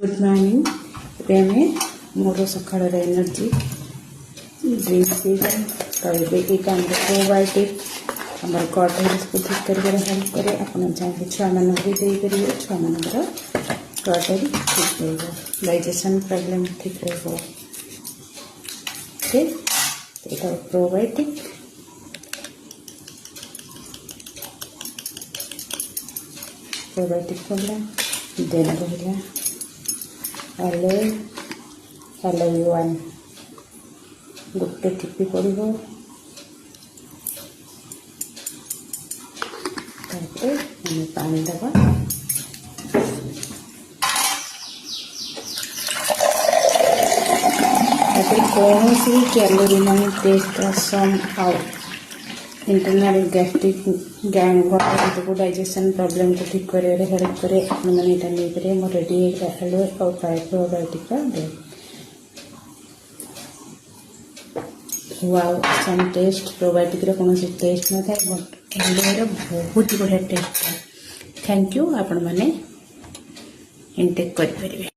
Good morning आम मोर सकाल energy drink पीवा तो ये काम प्रोबायोटिक आम गट हेल्थ को ठीक कर हेल्प करे आपन चाहिए छुआ मान भी देपर छुआ मान गट हेल्थ ठीक रहा डाइजेशन प्रॉब्लम ठीक रहा ओके तो प्रोबायोटिक प्रॉब्लम देन रहा एलोवन गोटे टिपी पड़ो पानी दबा कौन सी कैलोरी ना test some out internal gastric gang को डाइजेशन प्रॉब्लम को ठीक कर हेल्प करे मैंने मोर रेडी हेलो और probiotic wow some test probiotic कौन टेस्ट न था बट एलोवेरा बहुत बढ़िया टेस्ट था थैंक यू आपण मैंने इनटेक करें।